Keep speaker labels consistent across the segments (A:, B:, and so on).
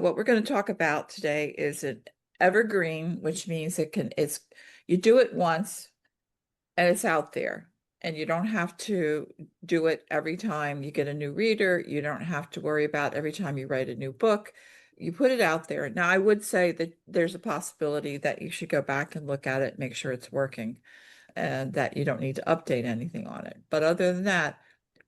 A: What we're going to talk about today is an evergreen, which means you do it once and it's out there. And you don't have to do it every time you get a new reader. You don't have to worry about every time you write a new book. You put it out there. Now, I would say that there's a possibility that you should go back and look at it, make sure it's working, and that you don't need to update anything on it. But other than that,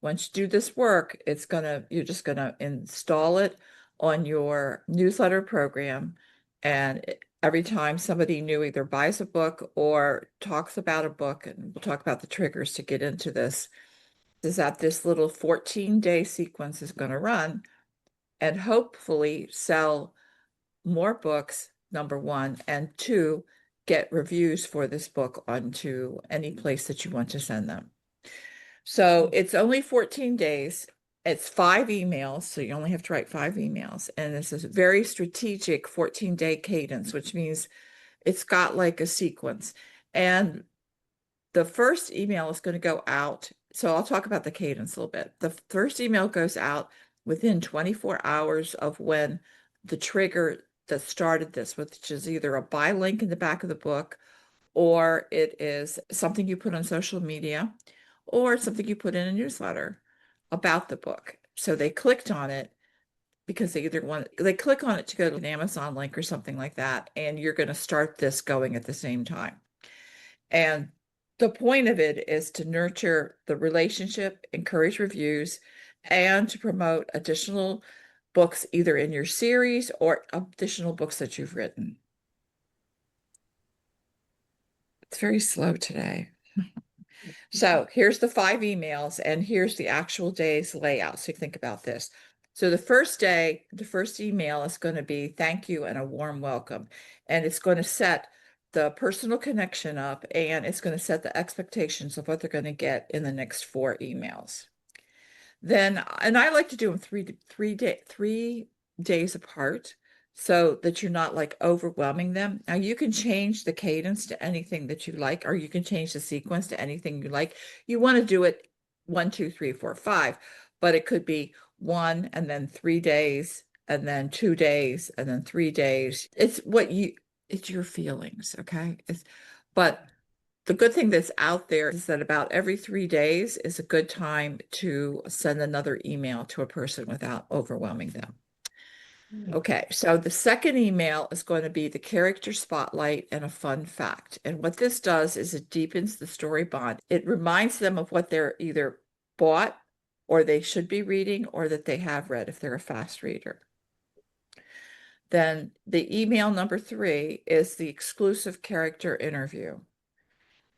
A: once you do this work, you're just gonna install it on your newsletter program. And every time somebody new either buys a book or talks about a book, and we'll talk about the triggers to get into this, is that this little 14-day sequence is going to run and hopefully sell more books, number one, and two, get reviews for this book onto any place that you want to send them. So it's only 14 days. It's 5 emails, so you only have to write 5 emails. And this is a very strategic 14-day cadence, which means it's got like a sequence. And the first email is going to go out. So I'll talk about the cadence a little bit. The first email goes out within 24 hours of when the trigger that started this, which is either a buy link in the back of the book, or it is something you put on social media, or something you put in a newsletter about the book. So they clicked on it because they click on it to go to an Amazon link or something like that, and you're going to start this going at the same time. And the point of it is to nurture the relationship, encourage reviews, and to promote additional books either in your series or additional books that you've written. It's very slow today. So here's the 5 emails, and here's the actual day's layout. So you think about this. So the first day, the first email is going to be thank you and a warm welcome. And it's going to set the personal connection up, and it's going to set the expectations of what they're going to get in the next 4 emails. Then, and I like to do them 3 days apart, so that you're not like overwhelming them. Now you can change the cadence to anything that you like, or you can change the sequence to anything you like. You want to do it 1, 2, 3, 4, 5, but it could be 1 and then 3 days and then 2 days and then 3 days. It's your feelings, okay? But the good thing that's out there is that about every 3 days is a good time to send another email to a person without overwhelming them. Okay, so the second email is going to be the character spotlight and a fun fact. And what this does is it deepens the story bond. It reminds them of what they're either bought or they should be reading or that they have read if they're a fast reader. Then the email number 3 is the exclusive character interview.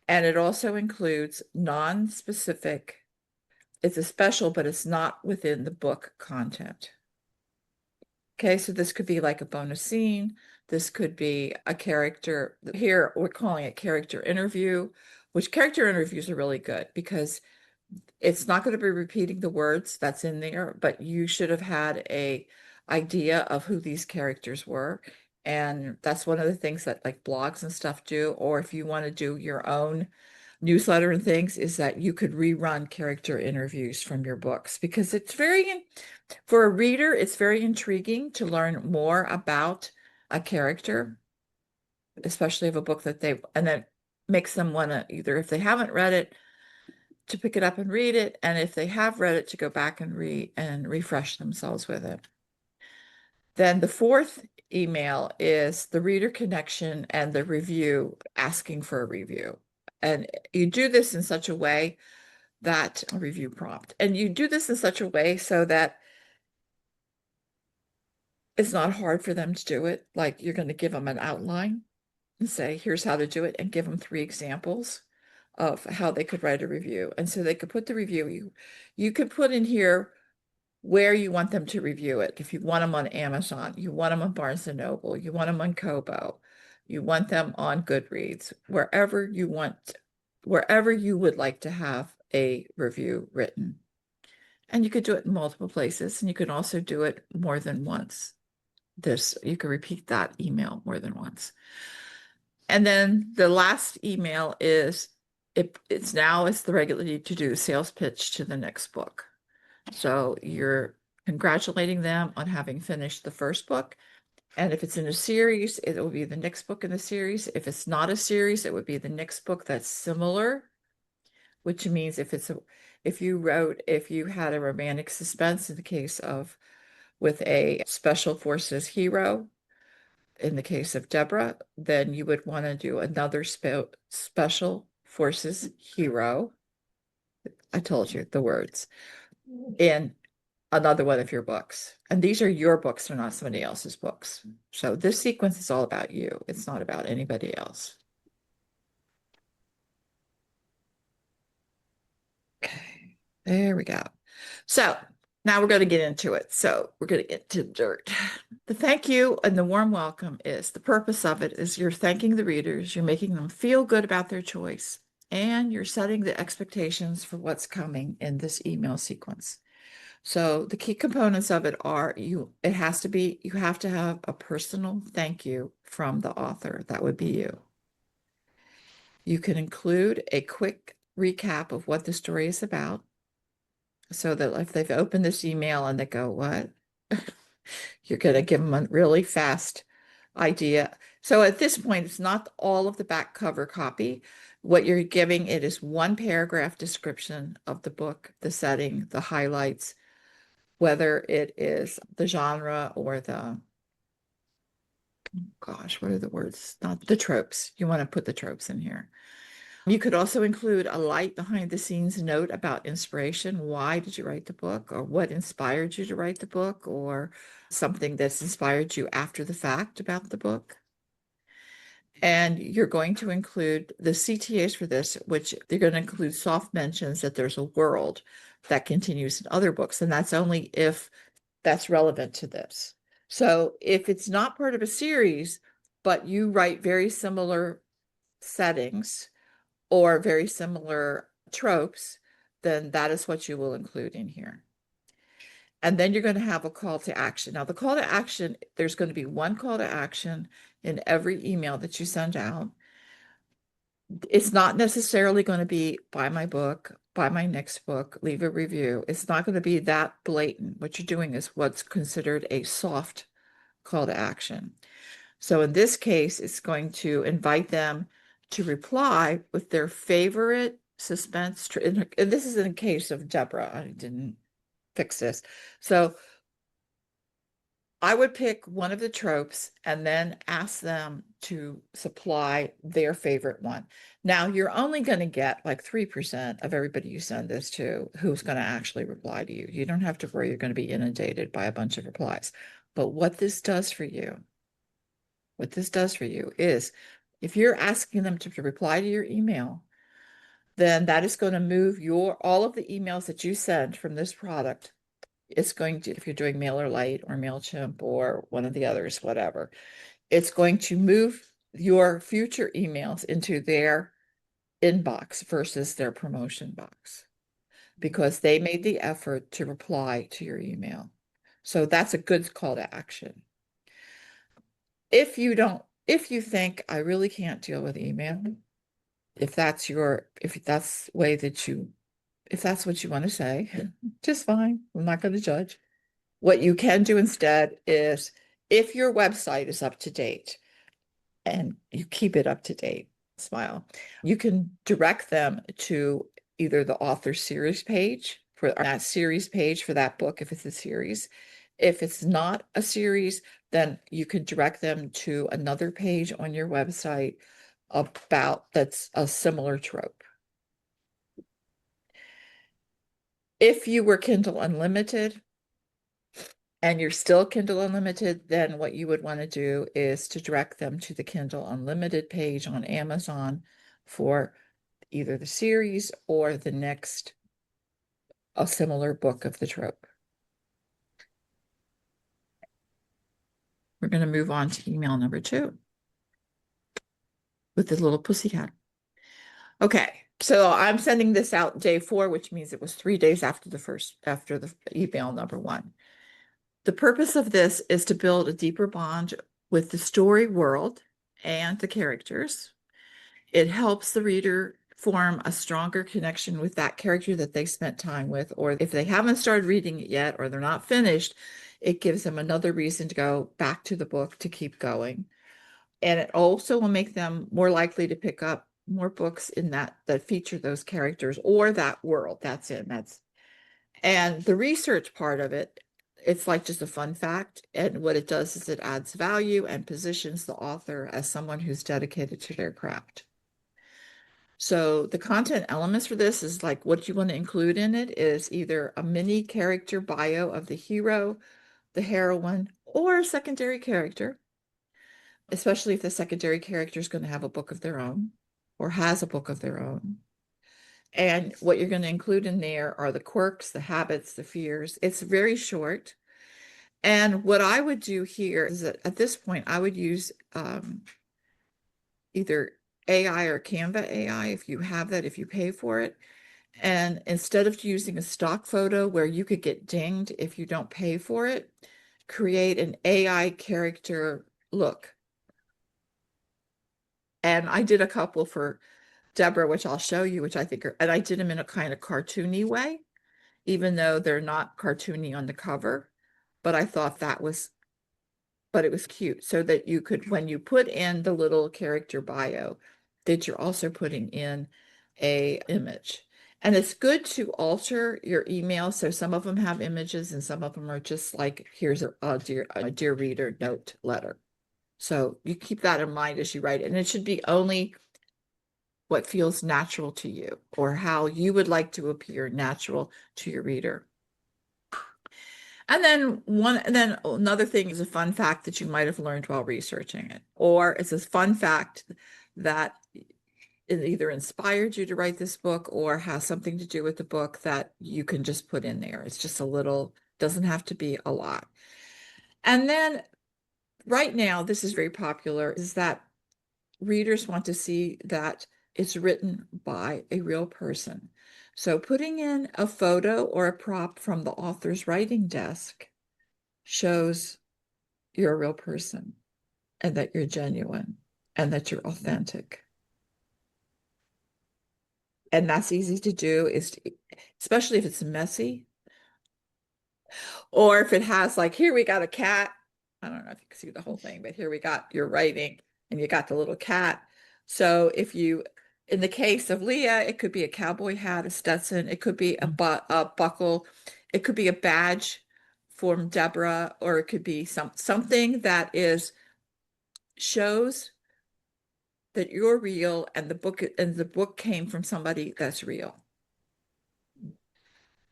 A: And it also includes non-specific, it's a special, but it's not within the book content. Okay, so this could be like a bonus scene. This could be a character. Here, we're calling it character interview, which character interviews are really good because it's not going to be repeating the words that's in there, but you should have had a idea of who these characters were. And that's one of the things that like blogs and stuff do, or if you want to do your own newsletter and things, is that you could rerun character interviews from your books because for a reader, it's very intriguing to learn more about a character, especially of a book and that makes them want to either, if they haven't read it, to pick it up and read it, and if they have read it, to go back and read and refresh themselves with it. Then the 4th email is the reader connection and the review, asking for a review. And you do this in such a way that a review prompt, and you do this in such a way so that it's not hard for them to do it. Like you're going to give them an outline and say, here's how to do it, and give them 3 examples of how they could write a review. And so they could put the review, you could put in here where you want them to review it. If you want them on Amazon, you want them on Barnes & Noble, you want them on Kobo, you want them on Goodreads, wherever you would like to have a review written. And you could do it in multiple places, and you can also do it more than once. You can repeat that email more than once. And then the last email is, it's the regular to do sales pitch to the next book. So you're congratulating them on having finished the first book. And if it's in a series, it will be the next book in the series. If it's not a series, it would be the next book that's similar, which means if you had a romantic suspense in the case of with a special forces hero, in the case of Deborah, then you would want to do another special forces hero. I told you the words in another one of your books. And these are your books, they're not somebody else's books. So this sequence is all about you. It's not about anybody else. Okay, there we go. So now we're going to get into it. So we're going to get to dirt. The thank you and the warm welcome is the purpose of it is you're thanking the readers, you're making them feel good about their choice, and you're setting the expectations for what's coming in this email sequence. So the key components of it are you have to have a personal thank you from the author. That would be you. You can include a quick recap of what the story is about, so that if they've opened this email and they go, what? You're going to give them a really fast idea. So at this point, it's not all of the back cover copy. What you're giving it is one paragraph description of the book, the setting, the highlights, whether it is the genre or the, gosh, what are the words? Not the tropes. You want to put the tropes in here. You could also include a light behind the scenes note about inspiration. Why did you write the book? Or what inspired you to write the book? Or something that's inspired you after the fact about the book. And you're going to include the CTAs for this, which they're going to include soft mentions that there's a world that continues in other books. And that's only if that's relevant to this. So if it's not part of a series, but you write very similar settings or very similar tropes, then that is what you will include in here. And then you're going to have a call to action. Now, the call to action, there's going to be one call to action in every email that you send out. It's not necessarily going to be buy my book, buy my next book, leave a review. It's not going to be that blatant. What you're doing is what's considered a soft call to action. So in this case, it's going to invite them to reply with their favorite suspense. And this is in the case of Deborah. I didn't fix this. So I would pick one of the tropes and then ask them to supply their favorite one. Now, you're only going to get like 3% of everybody you send this to who's going to actually reply to you. You don't have to worry you're going to be inundated by a bunch of replies. But what this does for you is if you're asking them to reply to your email, then that is going to move all of the emails that you send from this product. It's going to, if you're doing MailerLite or MailChimp or one of the others, whatever, it's going to move your future emails into their inbox versus their promotion box because they made the effort to reply to your email. So that's a good call to action. If you think I really can't deal with email, if that's what you want to say, just fine. I'm not going to judge. What you can do instead is if your website is up to date and you keep it up to date, smile, you can direct them to either the author series page for that series page for that book if it's a series. If it's not a series, then you could direct them to another page on your website about that's a similar trope. If you were Kindle Unlimited and you're still Kindle Unlimited, then what you would want to do is to direct them to the Kindle Unlimited page on Amazon for either the series or the next, a similar book of the trope. We're going to move on to email number 2 with the little pussycat. Okay, so I'm sending this out day 4, which means it was 3 days after the email number 1. The purpose of this is to build a deeper bond with the story world and the characters. It helps the reader form a stronger connection with that character that they spent time with, or if they haven't started reading it yet or they're not finished, it gives them another reason to go back to the book to keep going. And it also will make them more likely to pick up more books in that feature those characters or that world. And the research part of it, it's like just a fun fact. And what it does is it adds value and positions the author as someone who's dedicated to their craft. So the content elements for this is like what you want to include in it is either a mini character bio of the hero, the heroine, or a secondary character, especially if the secondary character is going to have a book of their own or has a book of their own. And what you're going to include in there are the quirks, the habits, the fears. It's very short. And what I would do here is that at this point, I would use either AI or Canva AI if you have that, if you pay for it. And instead of using a stock photo where you could get dinged if you don't pay for it, create an AI character look. And I did a couple for Deborah, which I'll show you, which I think are, and I did them in a kind of cartoony way, even though they're not cartoony on the cover. But I thought but it was cute so that you could, when you put in the little character bio, that you're also putting in a image. And it's good to alter your email. So some of them have images and some of them are just like, here's a dear reader note letter. So you keep that in mind as you write it. And it should be only what feels natural to you or how you would like to appear natural to your reader. And then another thing is a fun fact that you might have learned while researching it, or it's a fun fact that it either inspired you to write this book or has something to do with the book that you can just put in there. It's just a little, doesn't have to be a lot. And then right now, this is very popular, is that readers want to see that it's written by a real person. So putting in a photo or a prop from the author's writing desk shows you're a real person and that you're genuine and that you're authentic. And that's easy to do, especially if it's messy or if it has like, here we got a cat. I don't know if you can see the whole thing, but here we got your writing and you got the little cat. So in the case of Leah, it could be a cowboy hat, a Stetson, it could be a buckle, it could be a badge from Deborah, or it could be something that shows that you're real and the book came from somebody that's real.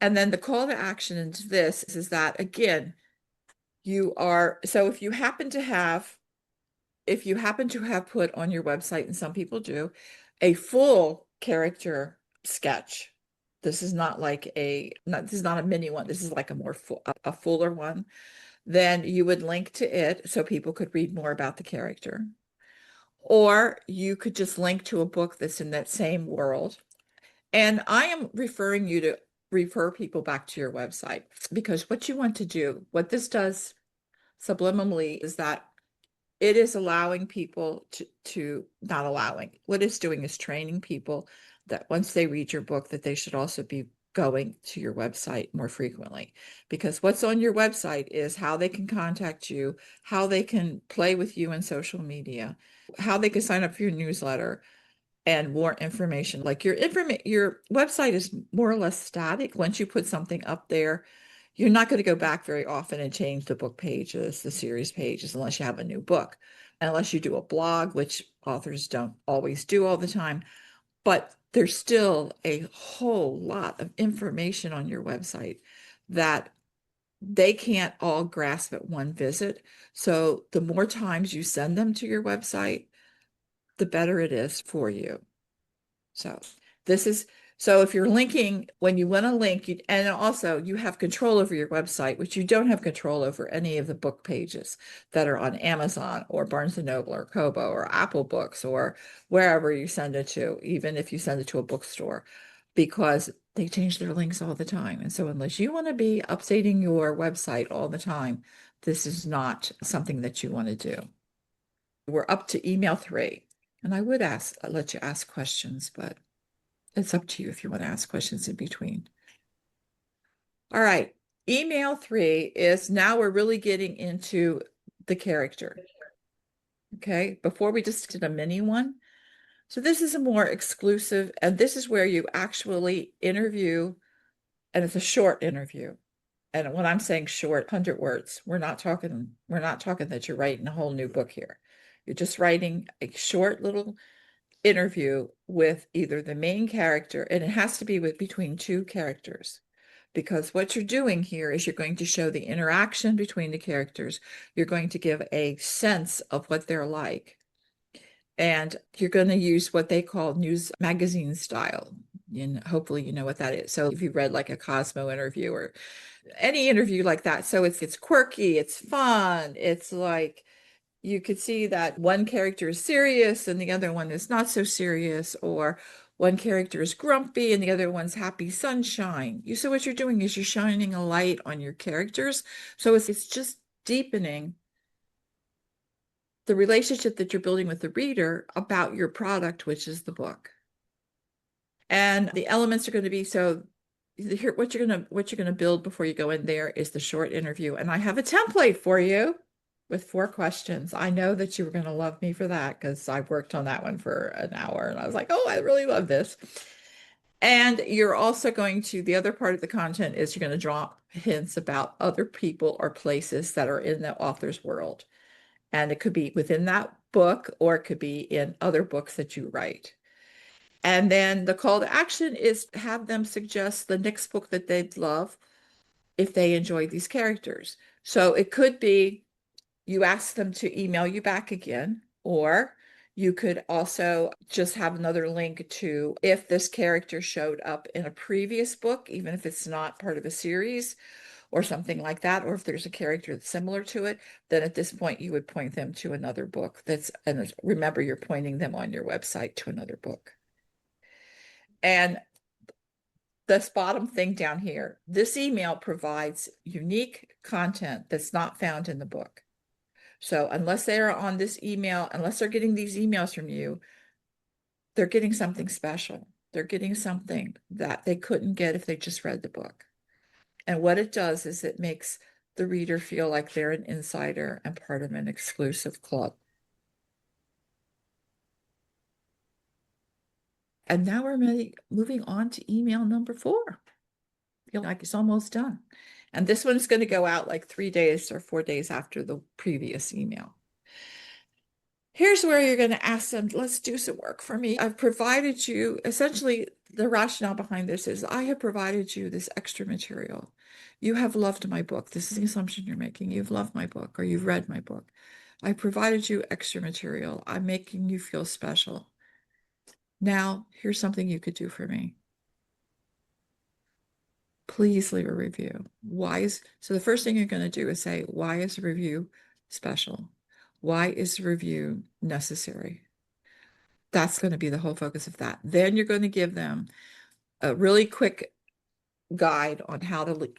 A: And then the call to action into this is that, again, so if you happen to have put on your website, and some people do, a full character sketch. This is not a mini one. This is like a fuller one. Then you would link to it so people could read more about the character. Or you could just link to a book that's in that same world. And I am referring you to refer people back to your website, because what you want to do, what this does subliminally, is that it is allowing people not allowing, what it's doing is training people that once they read your book, that they should also be going to your website more frequently, because what's on your website is how they can contact you, how they can play with you in social media, how they can sign up for your newsletter, and more information. Like your website is more or less static. Once you put something up there, you're not going to go back very often and change the book pages, the series pages, unless you have a new book, unless you do a blog, which authors don't always do all the time. But there's still a whole lot of information on your website that they can't all grasp at one visit. So the more times you send them to your website, the better it is for you. So if you're linking, when you want to link, and also you have control over your website, which you don't have control over any of the book pages that are on Amazon or Barnes & Noble or Kobo or Apple Books or wherever you send it to, even if you send it to a bookstore, because they change their links all the time. And so unless you want to be updating your website all the time, this is not something that you want to do. We're up to email 3. And I would let you ask questions, but It's up to you if you want to ask questions in between. All right. Email 3 is now we're really getting into the character. Okay. Before we just did a mini one. So this is a more exclusive, and this is where you actually interview, and it's a short interview. And when I'm saying short, 100 words, we're not talking that you're writing a whole new book here. You're just writing a short little interview with either the main character, and it has to be with between two characters. Because what you're doing here is you're going to show the interaction between the characters. You're going to give a sense of what they're like. And you're going to use what they call news magazine style. And hopefully you know what that is. So if you read like a Cosmo interview or any interview like that, so it's quirky, it's fun, it's like you could see that one character is serious and the other one is not so serious, or one character is grumpy and the other one's happy sunshine. So what you're doing is you're shining a light on your characters. So it's just deepening the relationship that you're building with the reader about your product, which is the book. And the elements are going to be so here what you're going to build before you go in there is the short interview. And I have a template for you with 4 questions. I know that you were going to love me for that because I worked on that one for an hour and I was like, oh, I really love this. And you're also going to, the other part of the content is you're going to drop hints about other people or places that are in the author's world. And it could be within that book or it could be in other books that you write. And then the call to action is have them suggest the next book that they'd love if they enjoy these characters. So it could be you ask them to email you back again, or you could also just have another link to if this character showed up in a previous book, even if it's not part of a series or something like that, or if there's a character that's similar to it, then at this point you would point them to another book and remember, you're pointing them on your website to another book. And this bottom thing down here, this email provides unique content that's not found in the book. So unless they are on this email, unless they're getting these emails from you, they're getting something special. They're getting something that they couldn't get if they just read the book. And what it does is it makes the reader feel like they're an insider and part of an exclusive club. And now we're moving on to email number 4. Feel like it's almost done. And this one's going to go out like 3 days or 4 days after the previous email. Here's where you're going to ask them, let's do some work for me. I've provided you, essentially, the rationale behind this is I have provided you this extra material. You have loved my book. This is the assumption you're making. You've loved my book or you've read my book. I provided you extra material. I'm making you feel special. Now, here's something you could do for me. Please leave a review. So the first thing you're going to do is say, why is the review special? Why is the review necessary? That's going to be the whole focus of that. Then you're going to give them a really quick guide on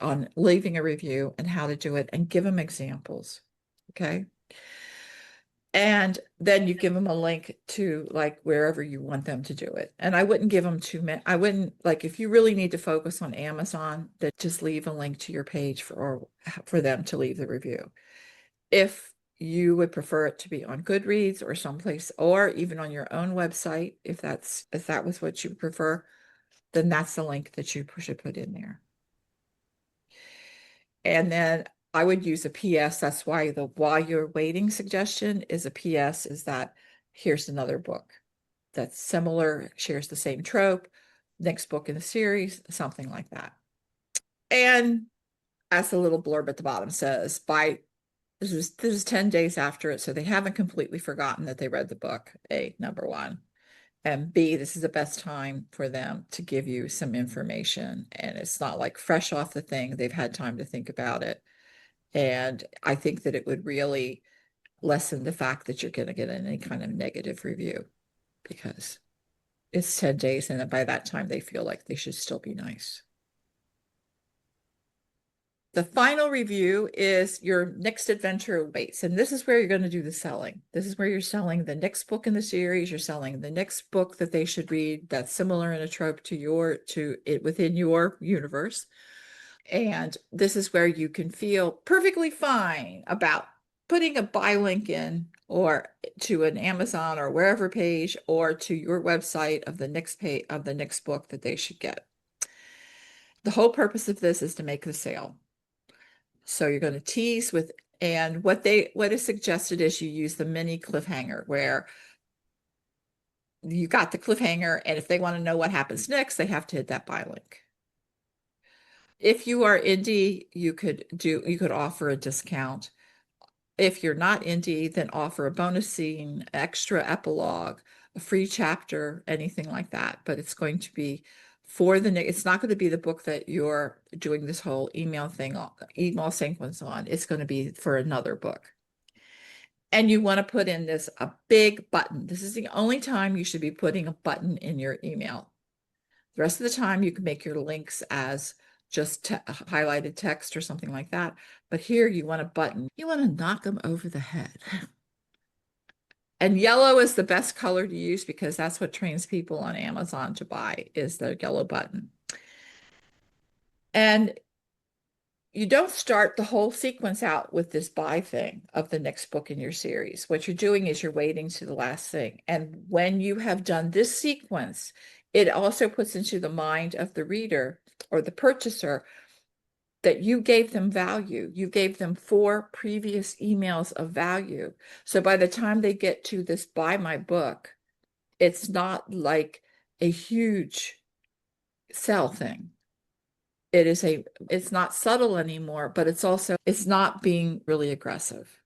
A: on leaving a review and how to do it, and give them examples. Okay. And then you give them a link to like wherever you want them to do it. And I wouldn't give them too many. I wouldn't, like, if you really need to focus on Amazon, that just leave a link to your page for them to leave the review. If you would prefer it to be on Goodreads or someplace, or even on your own website, if that was what you prefer, then that's the link that you should put in there. And then I would use a PS. That's why the while you're waiting suggestion is a PS, is that here's another book that's similar, shares the same trope, next book in the series, something like that. And as the little blurb at the bottom says, this is 10 days after it, so they haven't completely forgotten that they read the book, number 1. And B, this is the best time for them to give you some information. And it's not like fresh off the thing. They've had time to think about it. And I think that it would really lessen the fact that you're going to get any kind of negative review, because it's 10 days and by that time they feel like they should still be nice. The final review is your next adventure awaits. And this is where you're going to do the selling. This is where you're selling the next book in the series. You're selling the next book that they should read that's similar in a trope to it within your universe. And this is where you can feel perfectly fine about putting a buy link in or to an Amazon or wherever page or to your website of the next page of the next book that they should get. The whole purpose of this is to make the sale. So you're going to tease with, and what is suggested is you use the mini cliffhanger where you got the cliffhanger, and if they want to know what happens next, they have to hit that buy link. If you are indie, you could offer a discount. If you're not indie, then offer a bonus scene, extra epilogue, a free chapter, anything like that. But it's going to be it's not going to be the book that you're doing this whole email sequence on. It's going to be for another book. And you want to put in a big button. This is the only time you should be putting a button in your email. The rest of the time, you can make your links as just highlighted text or something like that. But here you want a button. You want to knock them over the head. And yellow is the best color to use because that's what trains people on Amazon to buy is the yellow button. And you don't start the whole sequence out with this buy thing of the next book in your series. What you're doing is you're waiting to the last thing. And when you have done this sequence, it also puts into the mind of the reader or the purchaser that you gave them value. You gave them 4 previous emails of value. So by the time they get to this buy my book, it's not like a huge sell thing. It's not subtle anymore, but it's not being really aggressive.